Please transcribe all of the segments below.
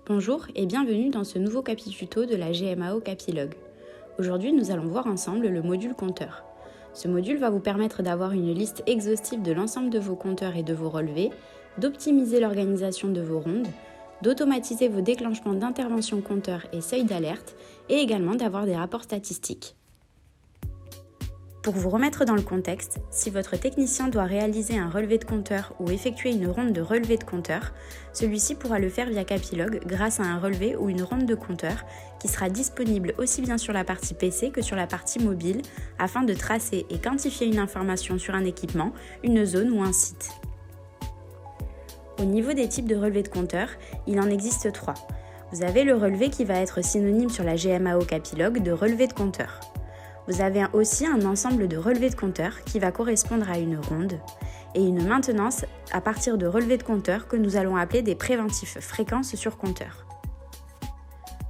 Bonjour et bienvenue dans ce nouveau capituto de la GMAO Capilog. Aujourd'hui, nous allons voir ensemble le module compteur. Ce module va vous permettre d'avoir une liste exhaustive de l'ensemble de vos compteurs et de vos relevés, d'optimiser l'organisation de vos rondes, d'automatiser vos déclenchements d'intervention compteur et seuil d'alerte, et également d'avoir des rapports statistiques. Pour vous remettre dans le contexte, si votre technicien doit réaliser un relevé de compteur ou effectuer une ronde de relevé de compteur, celui-ci pourra le faire via Capilog grâce à un relevé ou une ronde de compteur qui sera disponible aussi bien sur la partie PC que sur la partie mobile afin de tracer et quantifier une information sur un équipement, une zone ou un site. Au niveau des types de relevés de compteur, il en existe 3. Vous avez le relevé qui va être synonyme sur la GMAO Capilog de relevé de compteur. Vous avez aussi un ensemble de relevés de compteur qui va correspondre à une ronde et une maintenance à partir de relevés de compteur que nous allons appeler des préventifs fréquences sur compteur.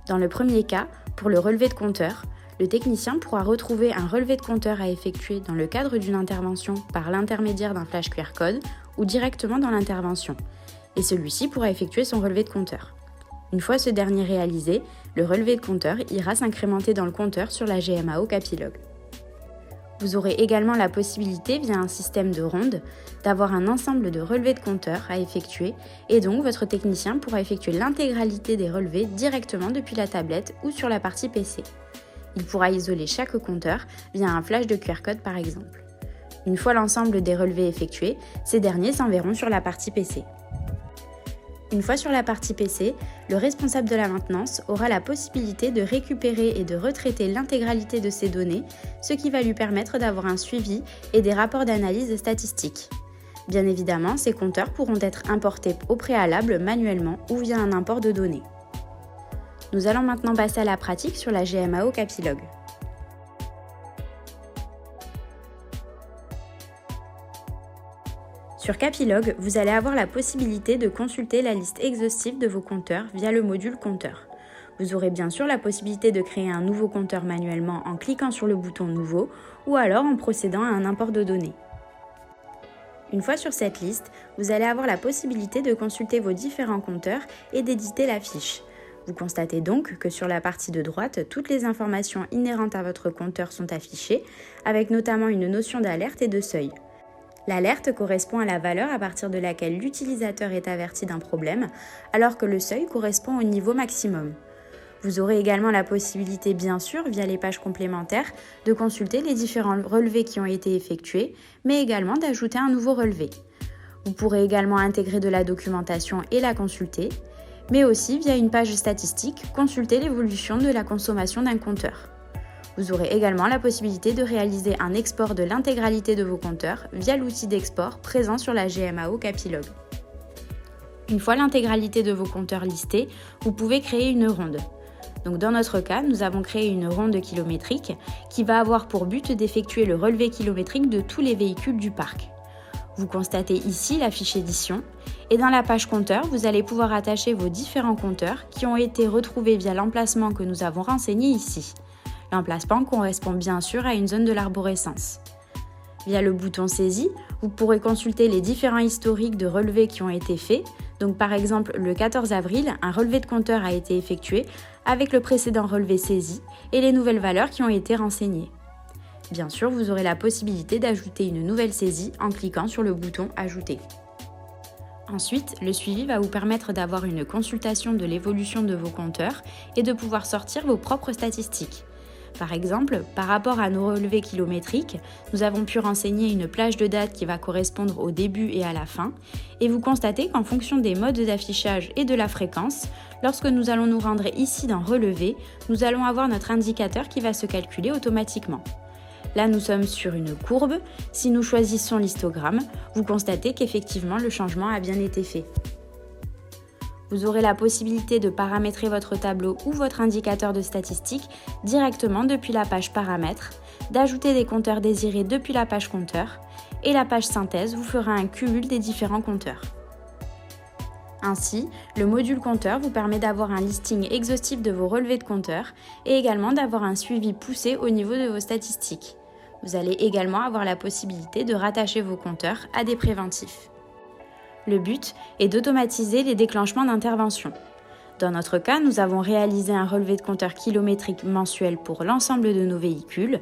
Dans le premier cas, pour le relevé de compteur, le technicien pourra retrouver un relevé de compteur à effectuer dans le cadre d'une intervention par l'intermédiaire d'un flash QR code ou directement dans l'intervention, et celui-ci pourra effectuer son relevé de compteur. Une fois ce dernier réalisé, le relevé de compteur ira s'incrémenter dans le compteur sur la GMAO Capilog. Vous aurez également la possibilité, via un système de ronde, d'avoir un ensemble de relevés de compteur à effectuer et donc votre technicien pourra effectuer l'intégralité des relevés directement depuis la tablette ou sur la partie PC. Il pourra isoler chaque compteur via un flash de QR code par exemple. Une fois l'ensemble des relevés effectués, ces derniers s'enverront sur la partie PC. Une fois sur la partie PC, le responsable de la maintenance aura la possibilité de récupérer et de retraiter l'intégralité de ces données, ce qui va lui permettre d'avoir un suivi et des rapports d'analyse statistiques. Bien évidemment, ces compteurs pourront être importés au préalable manuellement ou via un import de données. Nous allons maintenant passer à la pratique sur la GMAO Capilog. Sur Capilog, vous allez avoir la possibilité de consulter la liste exhaustive de vos compteurs via le module compteur. Vous aurez bien sûr la possibilité de créer un nouveau compteur manuellement en cliquant sur le bouton Nouveau ou alors en procédant à un import de données. Une fois sur cette liste, vous allez avoir la possibilité de consulter vos différents compteurs et d'éditer la fiche. Vous constatez donc que sur la partie de droite, toutes les informations inhérentes à votre compteur sont affichées, avec notamment une notion d'alerte et de seuil. L'alerte correspond à la valeur à partir de laquelle l'utilisateur est averti d'un problème, alors que le seuil correspond au niveau maximum. Vous aurez également la possibilité, bien sûr, via les pages complémentaires, de consulter les différents relevés qui ont été effectués, mais également d'ajouter un nouveau relevé. Vous pourrez également intégrer de la documentation et la consulter, mais aussi, via une page statistique, consulter l'évolution de la consommation d'un compteur. Vous aurez également la possibilité de réaliser un export de l'intégralité de vos compteurs via l'outil d'export présent sur la GMAO Capilog. Une fois l'intégralité de vos compteurs listés, vous pouvez créer une ronde. Donc dans notre cas, nous avons créé une ronde kilométrique qui va avoir pour but d'effectuer le relevé kilométrique de tous les véhicules du parc. Vous constatez ici la fiche édition et dans la page compteur, vous allez pouvoir attacher vos différents compteurs qui ont été retrouvés via l'emplacement que nous avons renseigné ici. L'emplacement correspond bien sûr à une zone de l'arborescence. Via le bouton Saisie, vous pourrez consulter les différents historiques de relevés qui ont été faits. Donc par exemple, le 14 avril, un relevé de compteur a été effectué avec le précédent relevé saisi et les nouvelles valeurs qui ont été renseignées. Bien sûr, vous aurez la possibilité d'ajouter une nouvelle saisie en cliquant sur le bouton Ajouter. Ensuite, le suivi va vous permettre d'avoir une consultation de l'évolution de vos compteurs et de pouvoir sortir vos propres statistiques. Par exemple, par rapport à nos relevés kilométriques, nous avons pu renseigner une plage de date qui va correspondre au début et à la fin, et vous constatez qu'en fonction des modes d'affichage et de la fréquence, lorsque nous allons nous rendre ici dans Relevé, nous allons avoir notre indicateur qui va se calculer automatiquement. Là, nous sommes sur une courbe. Si nous choisissons l'histogramme, vous constatez qu'effectivement le changement a bien été fait. Vous aurez la possibilité de paramétrer votre tableau ou votre indicateur de statistiques directement depuis la page Paramètres, d'ajouter des compteurs désirés depuis la page Compteur, et la page Synthèse vous fera un cumul des différents compteurs. Ainsi, le module compteur vous permet d'avoir un listing exhaustif de vos relevés de compteurs et également d'avoir un suivi poussé au niveau de vos statistiques. Vous allez également avoir la possibilité de rattacher vos compteurs à des préventifs. Le but est d'automatiser les déclenchements d'intervention. Dans notre cas, nous avons réalisé un relevé de compteur kilométrique mensuel pour l'ensemble de nos véhicules.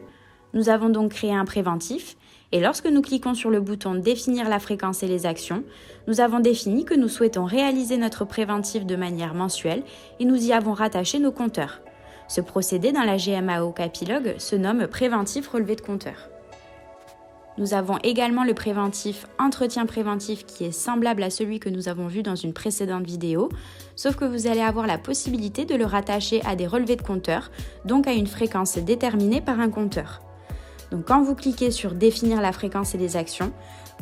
Nous avons donc créé un préventif et lorsque nous cliquons sur le bouton « Définir la fréquence et les actions », nous avons défini que nous souhaitons réaliser notre préventif de manière mensuelle et nous y avons rattaché nos compteurs. Ce procédé dans la GMAO Capilog se nomme préventif relevé de compteur. Nous avons également le préventif entretien préventif qui est semblable à celui que nous avons vu dans une précédente vidéo, sauf que vous allez avoir la possibilité de le rattacher à des relevés de compteur, donc à une fréquence déterminée par un compteur. Donc quand vous cliquez sur définir la fréquence et les actions,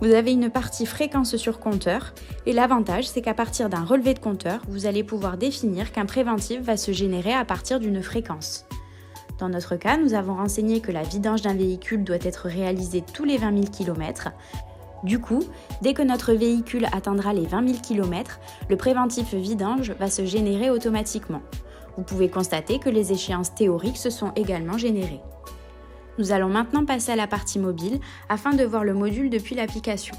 vous avez une partie fréquence sur compteur et l'avantage c'est qu'à partir d'un relevé de compteur, vous allez pouvoir définir qu'un préventif va se générer à partir d'une fréquence. Dans notre cas, nous avons renseigné que la vidange d'un véhicule doit être réalisée tous les 20 000 km. Du coup, dès que notre véhicule atteindra les 20 000 km, le préventif vidange va se générer automatiquement. Vous pouvez constater que les échéances théoriques se sont également générées. Nous allons maintenant passer à la partie mobile afin de voir le module depuis l'application.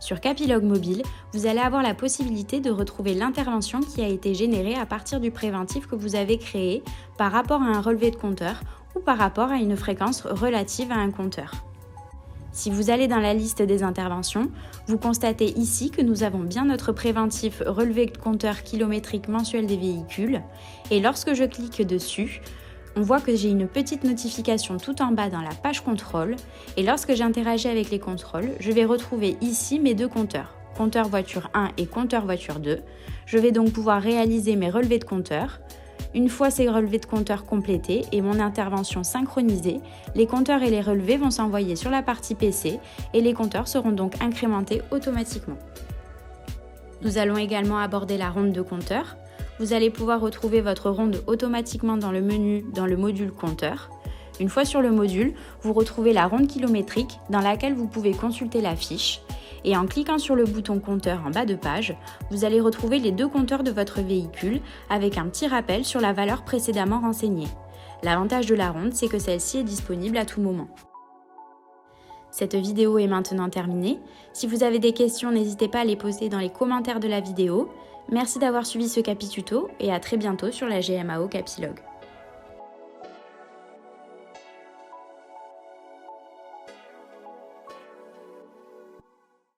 Sur Capilog Mobile, vous allez avoir la possibilité de retrouver l'intervention qui a été générée à partir du préventif que vous avez créé par rapport à un relevé de compteur ou par rapport à une fréquence relative à un compteur. Si vous allez dans la liste des interventions, vous constatez ici que nous avons bien notre préventif relevé de compteur kilométrique mensuel des véhicules et lorsque je clique dessus, on voit que j'ai une petite notification tout en bas dans la page contrôle et lorsque j'interagis avec les contrôles, je vais retrouver ici mes deux compteurs, compteur voiture 1 et compteur voiture 2. Je vais donc pouvoir réaliser mes relevés de compteur. Une fois ces relevés de compteur complétés et mon intervention synchronisée, les compteurs et les relevés vont s'envoyer sur la partie PC et les compteurs seront donc incrémentés automatiquement. Nous allons également aborder la ronde de compteur. Vous allez pouvoir retrouver votre ronde automatiquement dans le menu dans le module compteur. Une fois sur le module, vous retrouvez la ronde kilométrique dans laquelle vous pouvez consulter la fiche. Et en cliquant sur le bouton compteur en bas de page, vous allez retrouver les deux compteurs de votre véhicule avec un petit rappel sur la valeur précédemment renseignée. L'avantage de la ronde, c'est que celle-ci est disponible à tout moment. Cette vidéo est maintenant terminée. Si vous avez des questions, n'hésitez pas à les poser dans les commentaires de la vidéo. Merci d'avoir suivi ce Capituto et à très bientôt sur la GMAO Capilog.